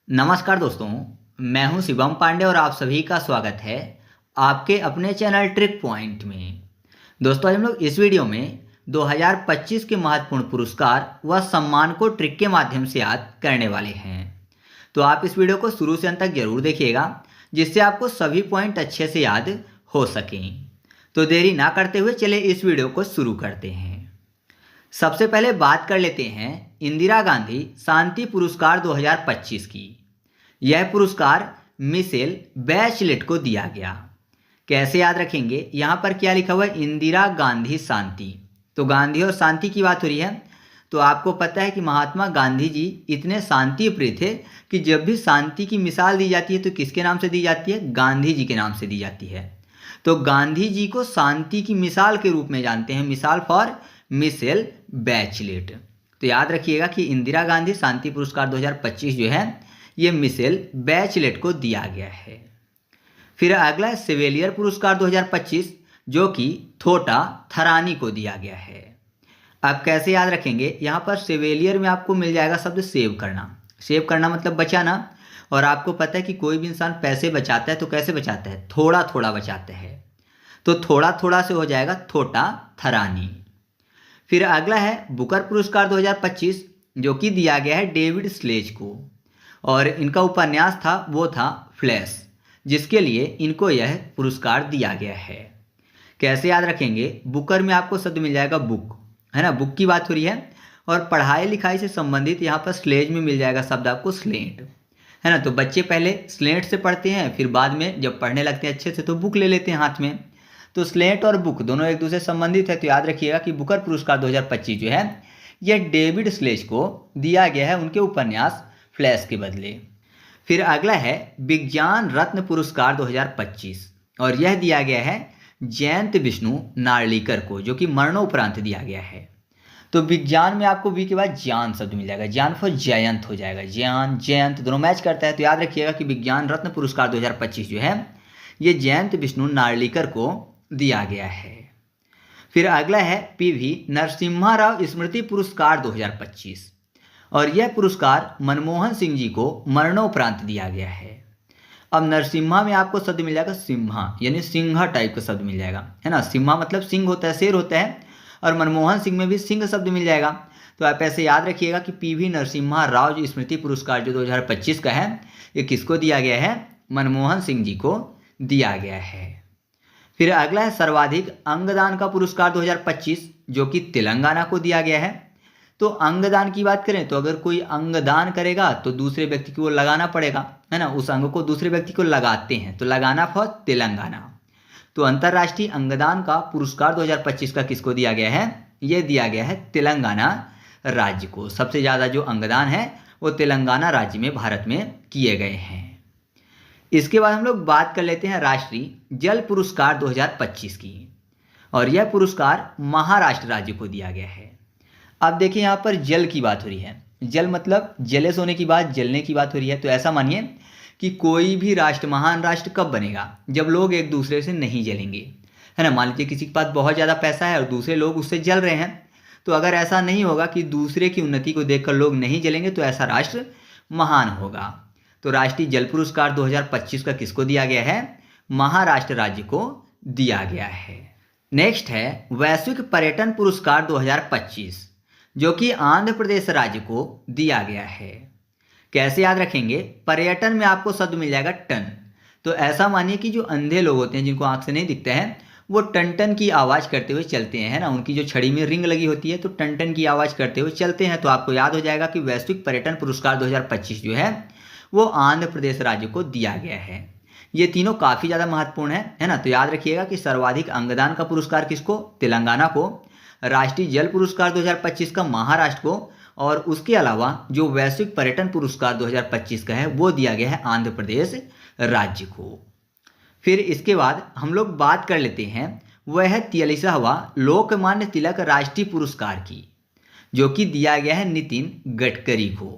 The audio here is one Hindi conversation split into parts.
नमस्कार दोस्तों, मैं हूं शिवम पांडे और आप सभी का स्वागत है आपके अपने चैनल ट्रिक पॉइंट में। दोस्तों, आज हम लोग इस वीडियो में 2025 के महत्वपूर्ण पुरस्कार व सम्मान को ट्रिक के माध्यम से याद करने वाले हैं। तो आप इस वीडियो को शुरू से अंत तक जरूर देखिएगा, जिससे आपको सभी पॉइंट अच्छे से याद हो सकें। तो देरी ना करते हुए चलिए इस वीडियो को शुरू करते हैं। सबसे पहले बात कर लेते हैं इंदिरा गांधी शांति पुरस्कार 2025 की। यह पुरस्कार मिशेल बैचलेट को दिया गया। कैसे याद रखेंगे? यहाँ पर क्या लिखा हुआ है? इंदिरा गांधी शांति। तो गांधी और शांति की बात हो रही है। तो आपको पता है कि महात्मा गांधी जी इतने शांति प्रिय थे कि जब भी शांति की मिसाल दी जाती है तो किसके नाम से दी जाती है? गांधी जी के नाम से दी जाती है। तो गांधी जी को शांति की मिसाल के रूप में जानते हैं, मिसाल फॉर मिशेल बैचलेट। तो याद रखिएगा कि इंदिरा गांधी शांति पुरस्कार 2025 जो है ये मिशेल बैचलेट को दिया गया है। फिर अगला सेवेलियर पुरस्कार 2025 जो कि थोटा थरानी को दिया गया है। अब कैसे याद रखेंगे? यहाँ पर सेवेलियर में आपको मिल जाएगा शब्द सेव करना। सेव करना मतलब बचाना। और आपको पता है कि कोई भी इंसान पैसे बचाता है तो कैसे बचाता है? थोड़ा थोड़ा बचाता है। तो थोड़ा थोड़ा से हो जाएगा थोटा थरानी। फिर अगला है बुकर पुरस्कार 2025 जो कि दिया गया है डेविड स्लेज को। और इनका उपन्यास था वो था फ्लैश, जिसके लिए इनको यह पुरस्कार दिया गया है। कैसे याद रखेंगे? बुकर में आपको शब्द मिल जाएगा बुक, है ना, बुक की बात हो रही है। और पढ़ाई लिखाई से संबंधित यहाँ पर स्लेज में मिल जाएगा शब्द आपको स्लेट, है ना। तो बच्चे पहले स्लेट से पढ़ते हैं, फिर बाद में जब पढ़ने लगते हैं अच्छे से तो बुक ले लेते हैं हाथ में। तो स्लेट और बुक दोनों एक दूसरे से संबंधित है। तो याद रखिएगा कि बुकर पुरस्कार 2025 जो है यह डेविड स्लेज को दिया गया है उनके उपन्यास फ्लैश के बदले। फिर अगला है विज्ञान रत्न पुरस्कार 2025 और यह दिया गया है जयंत विष्णु नार्लिकर को, जो कि मरणोपरांत दिया गया है। तो विज्ञान में आपको वी के बाद ज्ञान शब्द मिल जाएगा, ज्ञान फॉर जयंत हो जाएगा, ज्ञान जयंत दोनों मैच करता है। तो याद रखिएगा कि विज्ञान रत्न पुरस्कार 2025 जो है ये जयंत विष्णु नार्लिकर को दिया गया है। फिर अगला है पीवी नरसिम्हा राव स्मृति पुरस्कार 2025 और यह पुरस्कार मनमोहन सिंह जी को मरणोपरांत दिया गया है। अब नरसिम्हा में आपको शब्द मिल जाएगा सिम्हा, यानी सिंहा टाइप का शब्द मिल जाएगा, है ना। सिम्हा मतलब सिंह होता है, शेर होता है। और मनमोहन सिंह में भी सिंह शब्द मिल जाएगा। तो आप ऐसे याद रखिएगा कि पीवी नरसिम्हा राव जी स्मृति पुरस्कार जो 2025 का है ये किसको दिया गया है? मनमोहन सिंह जी को दिया गया है। फिर अगला है सर्वाधिक अंगदान का पुरस्कार 2025 जो कि तेलंगाना को दिया गया है। तो अंगदान की बात करें तो अगर कोई अंगदान करेगा तो दूसरे व्यक्ति को लगाना पड़ेगा, है ना। उस अंग को दूसरे व्यक्ति को लगाते हैं, तो लगाना फॉर तेलंगाना। तो अंतर्राष्ट्रीय अंगदान का पुरस्कार 2025 का किसको दिया गया है? यह दिया गया है तेलंगाना राज्य को। सबसे ज़्यादा जो अंगदान है वो तेलंगाना राज्य में भारत में किए गए हैं। इसके बाद हम लोग बात कर लेते हैं राष्ट्रीय जल पुरस्कार 2025 की और यह पुरस्कार महाराष्ट्र राज्य को दिया गया है। अब देखिए यहाँ पर जल की बात हो रही है। जल मतलब जले सोने की बात, जलने की बात हो रही है। तो ऐसा मानिए कि कोई भी राष्ट्र महान राष्ट्र कब बनेगा? जब लोग एक दूसरे से नहीं जलेंगे, है ना। मान लीजिए किसी के पास बहुत ज़्यादा पैसा है और दूसरे लोग उससे जल रहे हैं, तो अगर ऐसा नहीं होगा कि दूसरे की उन्नति को देखकर लोग नहीं जलेंगे तो ऐसा राष्ट्र महान होगा। तो राष्ट्रीय जल पुरस्कार 2025 का किसको दिया गया है? महाराष्ट्र राज्य को दिया गया है। नेक्स्ट है वैश्विक पर्यटन पुरस्कार 2025 जो कि आंध्र प्रदेश राज्य को दिया गया है। कैसे याद रखेंगे? पर्यटन में आपको शब्द मिल जाएगा टन। तो ऐसा मानिए कि जो अंधे लोग होते हैं जिनको आंख से नहीं दिखता है वो टन टन की आवाज़ करते हुए चलते हैं, है ना। उनकी जो छड़ी में रिंग लगी होती है तो टन टन की आवाज़ करते हुए चलते हैं। तो आपको याद हो जाएगा कि वैश्विक पर्यटन पुरस्कार 2025 जो है वो आंध्र प्रदेश राज्य को दिया गया है। ये तीनों काफ़ी ज़्यादा महत्वपूर्ण है ना। तो याद रखिएगा कि सर्वाधिक अंगदान का पुरस्कार किसको? तेलंगाना को। राष्ट्रीय जल पुरस्कार 2025 का महाराष्ट्र को। और उसके अलावा जो वैश्विक पर्यटन पुरस्कार 2025 का है वो दिया गया है आंध्र प्रदेश राज्य को। फिर इसके बाद हम लोग बात कर लेते हैं वह है 43वां लोकमान्य तिलक राष्ट्रीय पुरस्कार की, जो कि दिया गया है नितिन गडकरी को।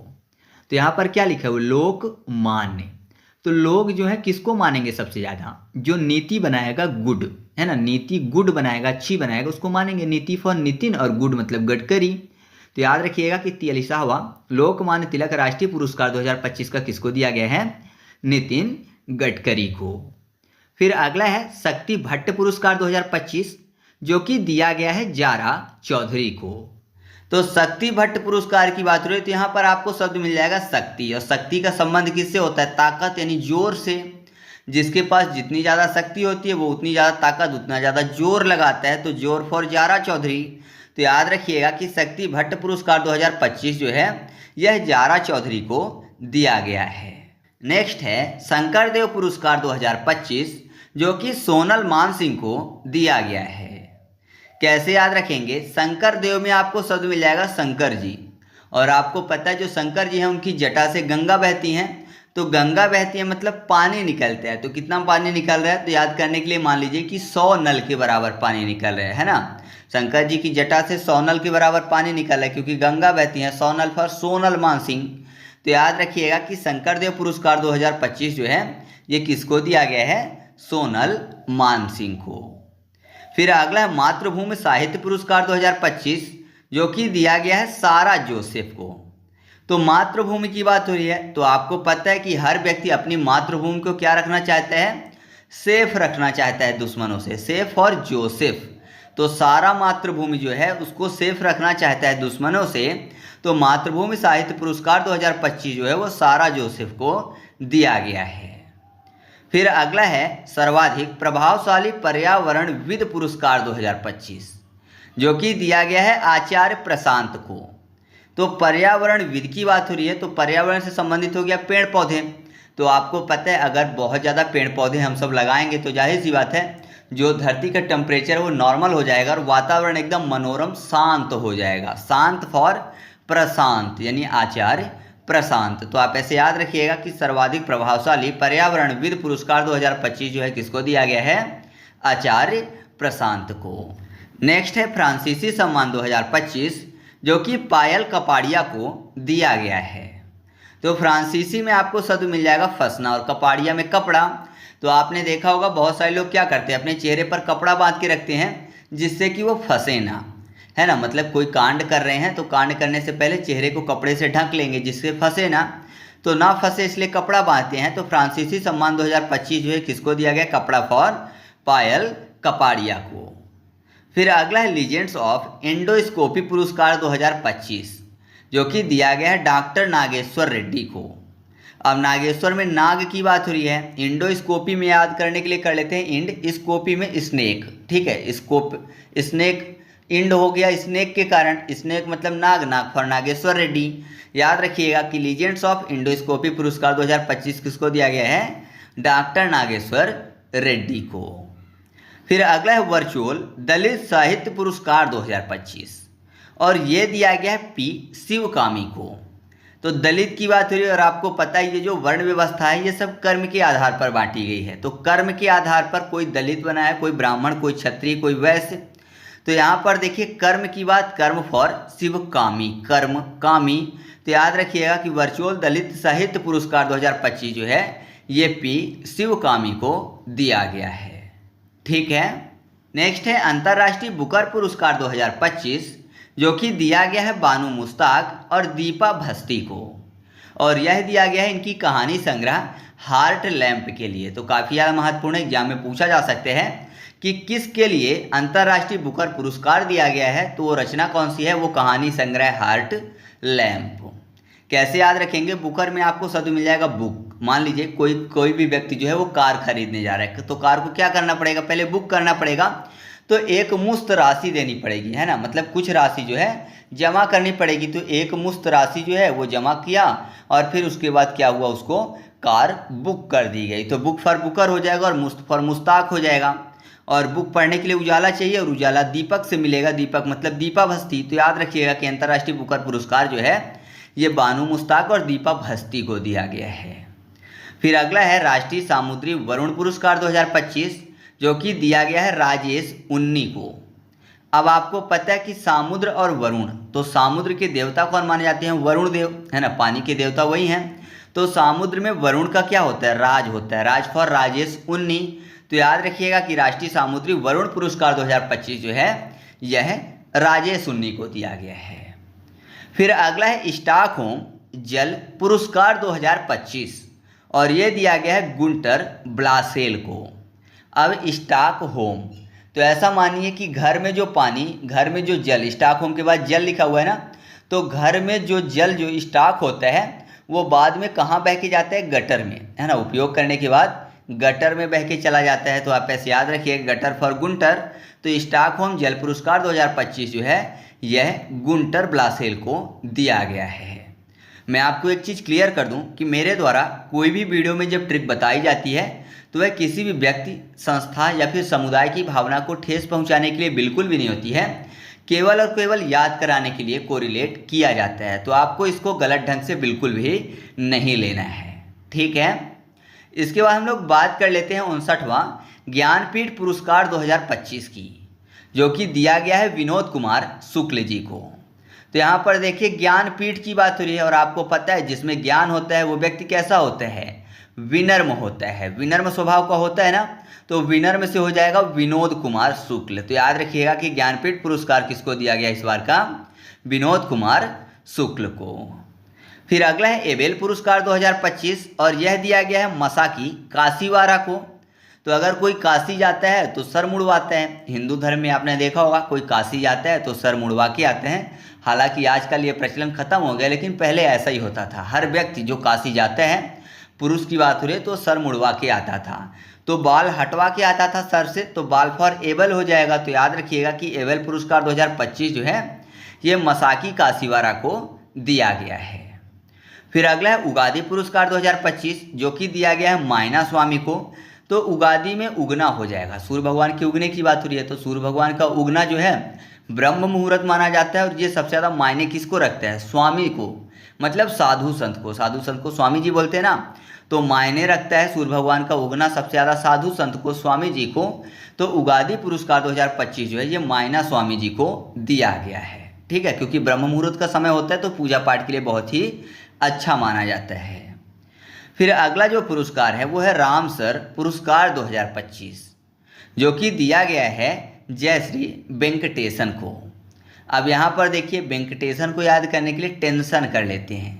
तो यहाँ पर क्या लिखा है? वो लोकमान्य। तो लोग जो है किसको मानेंगे सबसे ज़्यादा? जो नीति बनाएगा गुड, है ना। नीति गुड बनाएगा, अच्छी बनाएगा, उसको मानेंगे। नीति फॉर नितिन और गुड मतलब गडकरी। तो याद रखिएगा कि 43वां लोकमान्य तिलक राष्ट्रीय पुरस्कार 2025 का किसको दिया गया है? नितिन गडकरी को। फिर अगला है शक्ति भट्ट पुरस्कार 2025, जो कि दिया गया है जारा चौधरी को। तो शक्ति भट्ट पुरस्कार की बात हो रही है तो यहाँ पर आपको शब्द मिल जाएगा शक्ति, और शक्ति का संबंध किससे होता है? ताकत यानी जोर से। जिसके पास जितनी ज़्यादा शक्ति होती है वो उतनी ज़्यादा ताकत, उतना ज़्यादा जोर लगाता है, तो जोर फॉर जारा चौधरी। तो याद रखिएगा कि शक्ति भट्ट पुरस्कार 2025 जो है यह जारा चौधरी को दिया गया है। नेक्स्ट है शंकरदेव पुरस्कार 2025, जो कि सोनल मानसिंह को दिया गया है। कैसे याद रखेंगे? शंकरदेव में आपको शब्द मिल जाएगा शंकर जी, और आपको पता है जो शंकर जी हैं उनकी जटा से गंगा बहती हैं, तो गंगा बहती है मतलब पानी निकलता है। तो कितना पानी निकल रहा है? तो याद करने के लिए मान लीजिए कि 100 नल के बराबर पानी निकल रहा है ना। शंकर जी की जटा से 100 नल के बराबर पानी निकल रहा है, क्योंकि गंगा बहती है। 100 नल फॉर सोनल मानसिंह। तो याद रखिएगा कि शंकरदेव पुरस्कार 2025 जो है ये किसको दिया गया है? सोनल मानसिंह को। फिर अगला है मातृभूमि साहित्य पुरस्कार 2025, जो कि दिया गया है सारा जोसेफ को। तो मातृभूमि की बात हो रही है तो आपको पता है कि हर व्यक्ति अपनी मातृभूमि को क्या रखना चाहता है? सेफ रखना चाहता है दुश्मनों से। सेफ और जोसेफ, तो सारा मातृभूमि जो है उसको सेफ रखना चाहता है दुश्मनों से। तो मातृभूमि साहित्य पुरस्कार 2025 जो है वो सारा जोसेफ को दिया गया है। फिर अगला है सर्वाधिक प्रभावशाली पर्यावरणविद पुरस्कार 2025, जो कि दिया गया है आचार्य प्रशांत को। तो पर्यावरणविद की बात हो रही है तो पर्यावरण से संबंधित हो गया पेड़ पौधे। तो आपको पता है अगर बहुत ज़्यादा पेड़ पौधे हम सब लगाएंगे तो जाहिर सी बात है जो धरती का टेम्परेचर है वो नॉर्मल हो जाएगा और वातावरण एकदम मनोरम शांत हो जाएगा। शांत फॉर प्रशांत यानी आचार्य प्रशांत। तो आप ऐसे याद रखिएगा कि सर्वाधिक प्रभावशाली पर्यावरणविद पुरस्कार 2025 जो है किसको दिया गया है? आचार्य प्रशांत को। नेक्स्ट है फ्रांसीसी सम्मान 2025, जो कि पायल कपाड़िया को दिया गया है। तो फ्रांसीसी में आपको शब्द मिल जाएगा फंसना, और कपाड़िया में कपड़ा। तो आपने देखा होगा बहुत सारे लोग क्या करते हैं, अपने चेहरे पर कपड़ा बांध के रखते हैं जिससे कि वो फंसे ना, है ना। मतलब कोई कांड कर रहे हैं तो कांड करने से पहले चेहरे को कपड़े से ढक लेंगे जिससे फंसे ना, तो ना फंसे इसलिए कपड़ा बांधते हैं। तो फ्रांसीसी सम्मान 2025 जो है किसको दिया गया? कपड़ा फॉर पायल कपाड़िया को। फिर अगला है लीजेंड्स ऑफ एंडोस्कोपी पुरस्कार 2025, जो कि दिया गया है डॉक्टर नागेश्वर रेड्डी को। अब नागेश्वर में नाग की बात हो रही है, इंडोस्कोपी में याद करने के लिए कर लेते हैं इंड, स्कोपी में स्नेक, ठीक है। स्कोप स्नेक इंड हो गया स्नेक के कारण, स्नेक मतलब नाग, नाग फॉर नागेश्वर रेड्डी। याद रखिएगा कि लीजेंड्स ऑफ इंडोस्कोपी पुरस्कार 2025 किसको दिया गया है? डॉक्टर नागेश्वर रेड्डी को। फिर अगला है वर्चुअल दलित साहित्य पुरस्कार 2025, और ये दिया गया है पी शिवकामी को। तो दलित की बात हो रही है और आपको पता है ये जो वर्ण व्यवस्था है ये सब कर्म के आधार पर बांटी गई है। तो कर्म के आधार पर कोई दलित बना है, कोई ब्राह्मण, कोई क्षत्रिय, कोई वैश्य। तो यहाँ पर देखिए कर्म की बात, कर्म फॉर शिवकामी, कर्म कामी। तो याद रखिएगा कि वर्चुअल दलित साहित्य पुरस्कार 2025 जो है ये पी शिवकामी को दिया गया है, ठीक है। नेक्स्ट है अंतर्राष्ट्रीय बुकर पुरस्कार 2025, जो कि दिया गया है बानू मुश्ताक और दीपा भस्ती को, और यह दिया गया है इनकी कहानी संग्रह हार्ट लैंप के लिए। तो काफ़ी ज़्यादा महत्वपूर्ण एग्जाम में पूछा जा सकते हैं कि किसके लिए अंतर्राष्ट्रीय बुकर पुरस्कार दिया गया है, तो वो रचना कौन सी है? वो कहानी संग्रह हार्ट लैंप। कैसे याद रखेंगे? बुकर में आपको शब्द मिल जाएगा बुक। मान लीजिए कोई भी व्यक्ति जो है वो कार खरीदने जा रहा है, तो कार को क्या करना पड़ेगा? पहले बुक करना पड़ेगा, तो एक मुश्त राशि देनी पड़ेगी, है ना। मतलब कुछ राशि जो है जमा करनी पड़ेगी। तो एक मुश्त राशि जो है वो जमा किया और फिर उसके बाद क्या हुआ, उसको कार बुक कर दी गई। तो बुक फॉर बुकर हो जाएगा और मुश्त फॉर मुश्ताक हो जाएगा। और बुक पढ़ने के लिए उजाला चाहिए, और उजाला दीपक से मिलेगा, दीपक मतलब दीपा भस्ती। तो याद रखिएगा कि अंतर्राष्ट्रीय बुकर पुरस्कार जो है ये बानू मुश्ताक और दीपा भस्ती को दिया गया है। फिर अगला है राष्ट्रीय सामुद्री वरुण पुरस्कार 2025, जो कि दिया गया है राजेश उन्नी को। अब आपको पता है कि समुद्र और वरुण, तो समुद्र के देवता कौन माने जाते हैं? वरुण देव, है ना, पानी के देवता वही हैं। तो समुद्र में वरुण का क्या होता है? राज होता है, राज फॉर राजेश उन्नी। तो याद रखिएगा कि राष्ट्रीय सामुद्री वरुण पुरस्कार 2025 जो है यह राजेश उन्नी को दिया गया है। फिर अगला है स्टॉकहोम जल पुरस्कार 2025 और ये दिया गया है गुंटर ब्लासेल को। अब स्टॉकहोम, तो ऐसा मानिए कि घर में जो पानी, घर में जो जल, स्टॉकहोम के बाद जल लिखा हुआ है ना, तो घर में जो जल जो स्टॉक होता है वो बाद में कहाँ बह के जाता है, गटर में, है ना। उपयोग करने के बाद गटर में बह के चला जाता है। तो आप ऐसे याद रखिए, गटर फॉर गुंटर। तो स्टॉकहोम जल पुरस्कार 2025 जो है यह गुंटर ब्लासेल को दिया गया है। मैं आपको एक चीज़ क्लियर कर दूं कि मेरे द्वारा कोई भी वीडियो में जब ट्रिक बताई जाती है तो वह किसी भी व्यक्ति, संस्था या फिर समुदाय की भावना को ठेस पहुंचाने के लिए बिल्कुल भी नहीं होती है, केवल और केवल याद कराने के लिए कोरिलेट किया जाता है। तो आपको इसको गलत ढंग से बिल्कुल भी नहीं लेना है, ठीक है। इसके बाद हम लोग बात कर लेते हैं 59वां ज्ञानपीठ पुरस्कार 2025 की, जो कि दिया गया है विनोद कुमार शुक्ल जी को। तो यहाँ पर देखिए ज्ञानपीठ की बात हो रही है और आपको पता है जिसमें ज्ञान होता है वो व्यक्ति कैसा होता है, विनम्र होता है, विनम्र स्वभाव का होता है ना। तो विनम्र से हो जाएगा विनोद कुमार शुक्ल। तो याद रखिएगा कि ज्ञानपीठ पुरस्कार किसको दिया गया इस बार का, विनोद कुमार शुक्ल को। फिर अगला है एबेल पुरस्कार 2025 और यह दिया गया है मसाकी काशीवारा को। तो अगर कोई काशी जाता है तो सर मुड़वाता है। हिंदू धर्म में आपने देखा होगा कोई काशी जाता है तो सर मुड़वा के आते हैं। हालांकि आजकल ये प्रचलन खत्म हो गया, लेकिन पहले ऐसा ही होता था। हर व्यक्ति जो काशी जाता है, पुरुष की बात हो रही है, तो सर मुड़वा के आता था, तो बाल हटवा के आता था सर से, तो बाल फॉर एबल हो जाएगा। तो याद रखिएगा कि एबल पुरस्कार 2025 जो है ये मसाकी काशीवारा को दिया गया है। फिर अगला है उगादी पुरस्कार 2025 जो कि दिया गया है मायना स्वामी को। तो उगादी में उगना हो जाएगा, सूर्य भगवान के उगने की बात हो रही है, तो सूर्य भगवान का उगना जो है ब्रह्म मुहूर्त माना जाता है। और ये सबसे ज़्यादा मायने किसको रखता है, स्वामी को, मतलब साधु संत को। साधु संत को स्वामी जी बोलते हैं ना, तो मायने रखता है सूर्य भगवान का उगना सबसे ज़्यादा साधु संत को, स्वामी जी को। तो उगादी पुरस्कार 2025 जो है ये मायना स्वामी जी को दिया गया है, ठीक है, क्योंकि ब्रह्म मुहूर्त का समय होता है तो पूजा पाठ के लिए बहुत ही अच्छा माना जाता है। फिर अगला जो पुरस्कार है वो है रामसर पुरस्कार 2025 जो कि दिया गया है जयश्री वेंकटेशन को। अब यहाँ पर देखिए वेंकटेशन को याद करने के लिए टेंशन कर लेते हैं।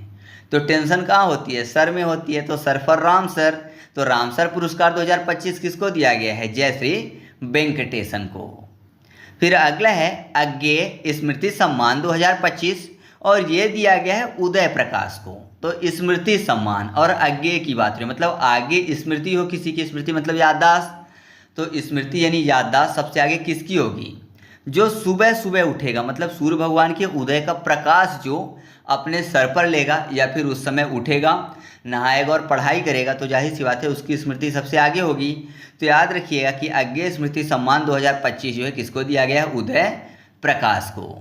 तो टेंशन कहाँ होती है, सर में होती है, तो सर फॉर रामसर। तो रामसर पुरस्कार 2025 किसको दिया गया है, जयश्री वेंकटेशन को। फिर अगला है अज्ञेय स्मृति सम्मान 2025 और ये दिया गया है उदय प्रकाश को। तो स्मृति सम्मान और अज्ञेय की बात रही, मतलब आगे स्मृति हो किसी की, स्मृति मतलब याददाश्त, तो स्मृति यानी याददाश्त सबसे आगे किसकी होगी, जो सुबह सुबह उठेगा, मतलब सूर्य भगवान के उदय का प्रकाश जो अपने सर पर लेगा या फिर उस समय उठेगा, नहाएगा और पढ़ाई करेगा, तो जाहिर सी बात है उसकी स्मृति सबसे आगे होगी। तो याद रखिएगा कि अज्ञेय स्मृति सम्मान 2025 जो है किसको दिया गया है, उदय प्रकाश को।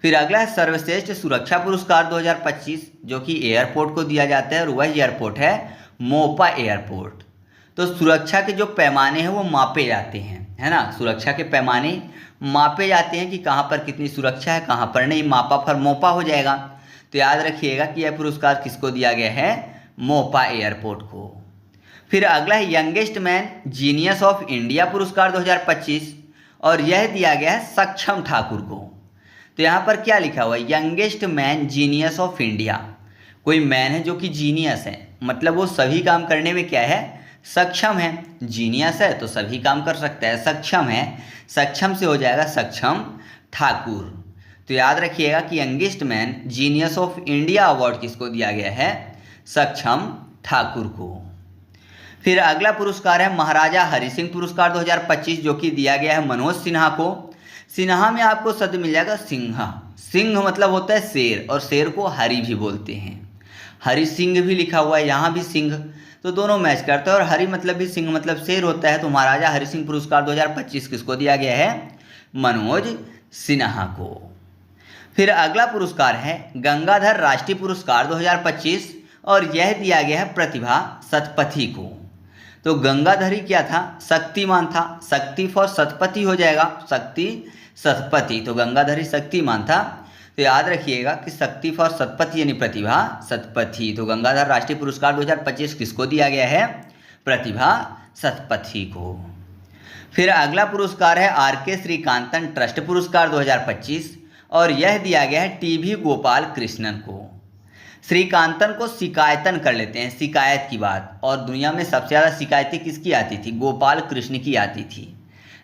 फिर अगला है सर्वश्रेष्ठ सुरक्षा पुरस्कार 2025 जो कि एयरपोर्ट को दिया जाता है और वह एयरपोर्ट है मोपा एयरपोर्ट। तो सुरक्षा के जो पैमाने हैं वो मापे जाते हैं, है ना, सुरक्षा के पैमाने मापे जाते हैं कि कहाँ पर कितनी सुरक्षा है, कहाँ पर नहीं, मापा पर मोपा हो जाएगा। तो याद रखिएगा कि यह पुरस्कार किसको दिया गया है, मोपा एयरपोर्ट को। फिर अगला है youngest man genius of India पुरस्कार 2025 और यह दिया गया है सक्षम ठाकुर को। तो यहाँ पर क्या लिखा हुआ है, youngest man genius of India. कोई मैन है जो कि जीनियस है, मतलब वो सभी काम करने में क्या है, सक्षम है। जीनियस है तो सभी काम कर सकता है, सक्षम है, सक्षम से हो जाएगा सक्षम ठाकुर। तो याद रखिएगा कि youngest man genius of India award किसको दिया गया है, सक्षम ठाकुर को। फिर अगला पुरस्कार है महाराजा हरि सिंह पुरस्कार 2025 जो कि दिया गया है मनोज सिन्हा को। सिन्हा में आपको शब्द मिल जाएगा सिंहा। सिंह मतलब होता है शेर और शेर को हरि भी बोलते हैं। हरि सिंह भी लिखा हुआ है, यहाँ भी सिंह, तो दोनों मैच करते हैं। और हरि मतलब भी सिंह मतलब शेर होता है। तो महाराजा हरि सिंह पुरस्कार 2025 किसको दिया गया है, मनोज सिन्हा को। फिर अगला पुरस्कार है गंगाधर राष्ट्रीय पुरस्कार 2025 और यह दिया गया है प्रतिभा सतपथी को। तो गंगाधरी क्या था, शक्तिमान था, शक्ति फॉर सतपथी हो जाएगा, शक्ति सतपथी, तो गंगाधरी शक्तिमान था। तो याद रखिएगा कि शक्ति फॉर सतपथी यानी प्रतिभा सतपथी। तो गंगाधर राष्ट्रीय पुरस्कार 2025 किसको दिया गया है, प्रतिभा सतपथी को। फिर अगला पुरस्कार है आर के श्रीकांतन ट्रस्ट पुरस्कार 2025 और यह दिया गया है टीवी गोपाल कृष्णन को। श्रीकांतन को शिकायतन कर लेते हैं, शिकायत की बात। और दुनिया में सबसे ज़्यादा शिकायतें किसकी आती थी? गोपाल कृष्ण की आती थी,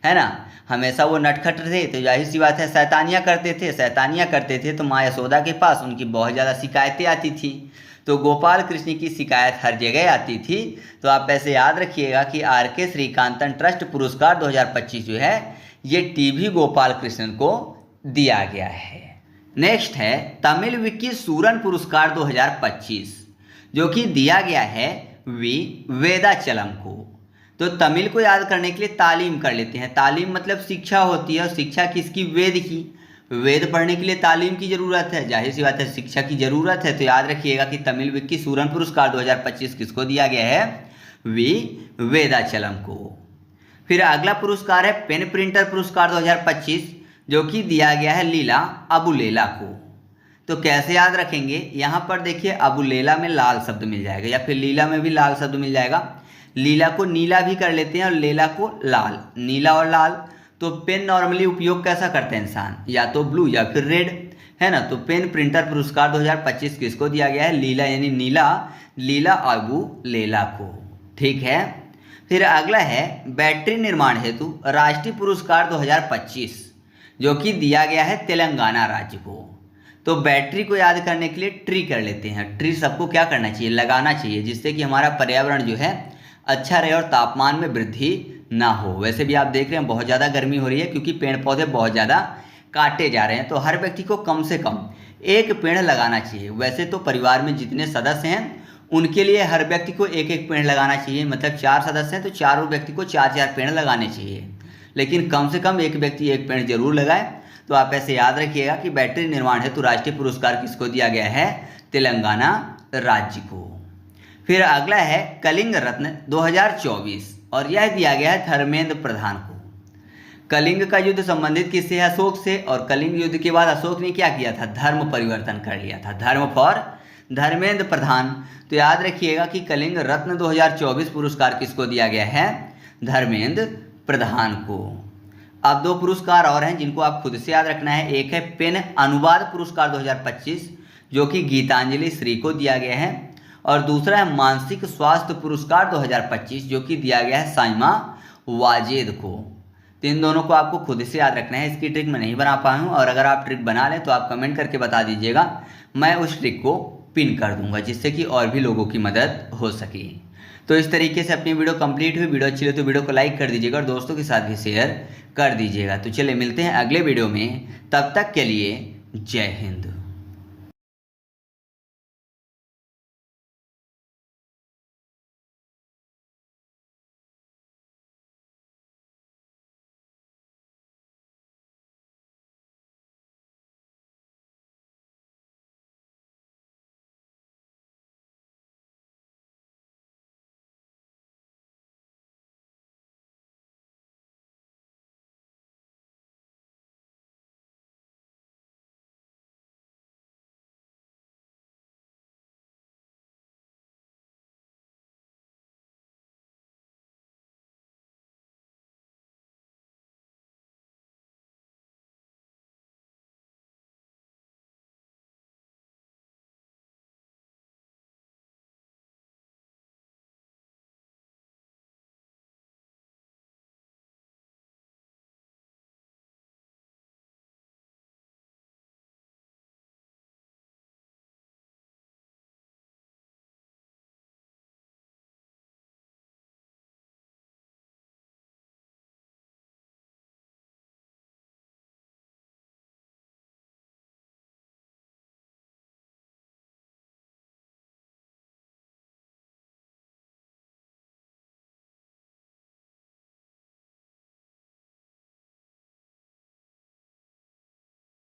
है ना। हमेशा वो नटखट थे, तो जाहिर सी बात है शैतानियाँ करते थे तो माँ यशोदा के पास उनकी बहुत ज़्यादा शिकायतें आती थी। तो गोपाल कृष्ण की शिकायत हर जगह आती थी। तो आप ऐसे याद रखिएगा कि आर.के. श्रीकांतन ट्रस्ट पुरस्कार 2025 जो है ये टीवी गोपाल कृष्णन को दिया गया है। नेक्स्ट है तमिल विकी सूरन पुरस्कार 2025, जो कि दिया गया है वी वेदाचलम को। तो तमिल को याद करने के लिए तालीम कर लेते हैं। तालीम मतलब शिक्षा होती है, और शिक्षा किसकी? वेद की। वेद पढ़ने के लिए तालीम की ज़रूरत है, जाहिर सी बात है शिक्षा की ज़रूरत है। तो याद रखिएगा कि तमिल विक्की सूरन पुरस्कार 2025 किसको दिया गया है? वी वेदाचलम को। फिर अगला पुरस्कार है पेन प्रिंटर पुरस्कार 2025, जो कि दिया गया है लीला अबुलेला को। तो कैसे याद रखेंगे? यहाँ पर देखिए अबुलेला में लाल शब्द मिल जाएगा, या फिर लीला में भी लाल शब्द मिल जाएगा। लीला को नीला भी कर लेते हैं और लेला को लाल, नीला और लाल। तो पेन नॉर्मली उपयोग कैसा करते हैं इंसान? या तो ब्लू या फिर रेड, है ना। तो पेन प्रिंटर पुरस्कार 2025 किसको दिया गया है? लीला यानी नीला, लीला अबुलेला को। ठीक है। फिर अगला है बैटरी निर्माण हेतु राष्ट्रीय पुरस्कार 2025, जो कि दिया गया है तेलंगाना राज्य को। तो बैटरी को याद करने के लिए ट्री कर लेते हैं। ट्री सबको क्या करना चाहिए? लगाना चाहिए, जिससे कि हमारा पर्यावरण जो है अच्छा रहे और तापमान में वृद्धि ना हो। वैसे भी आप देख रहे हैं बहुत ज़्यादा गर्मी हो रही है, क्योंकि पेड़ पौधे बहुत ज़्यादा काटे जा रहे हैं। तो हर व्यक्ति को कम से कम एक पेड़ लगाना चाहिए। वैसे तो परिवार में जितने सदस्य हैं उनके लिए हर व्यक्ति को एक एक पेड़ लगाना चाहिए। मतलब 4 सदस्य हैं तो चारों व्यक्ति को 4-4 पेड़ लगाने चाहिए, लेकिन कम से कम एक व्यक्ति एक पेड़ जरूर लगाए। तो आप ऐसे याद रखिएगा कि बैटरी निर्माण हेतु राष्ट्रीय पुरस्कार किसको दिया गया है? तेलंगाना राज्य को। फिर अगला है कलिंग रत्न 2024, और यह दिया गया है धर्मेंद्र प्रधान को। कलिंग का युद्ध संबंधित किससे है? अशोक से। और कलिंग युद्ध के बाद अशोक ने क्या किया था? धर्म परिवर्तन कर लिया था। धर्म फॉर धर्मेंद्र प्रधान। तो याद रखिएगा कि कलिंग रत्न 2024 पुरस्कार किसको दिया गया है? धर्मेंद्र प्रधान को। अब 2 पुरस्कार और हैं जिनको आप खुद से याद रखना है। एक है पेन अनुवाद पुरस्कार 2025, जो कि गीतांजलि श्री को दिया गया है। और दूसरा है मानसिक स्वास्थ्य पुरस्कार 2025, जो कि दिया गया है साइमा वाजेद को। तो इन दोनों को आपको खुद से याद रखना है। इसकी ट्रिक मैं नहीं बना पाया हूँ, और अगर आप ट्रिक बना लें तो आप कमेंट करके बता दीजिएगा, मैं उस ट्रिक को पिन कर दूंगा, जिससे कि और भी लोगों की मदद हो सके। तो इस तरीके से अपनी वीडियो कंप्लीट हुई। वीडियो अच्छी लगे तो वीडियो को लाइक कर दीजिएगा और दोस्तों के साथ भी शेयर कर दीजिएगा। तो चलिए मिलते हैं अगले वीडियो में, तब तक के लिए जय हिंद।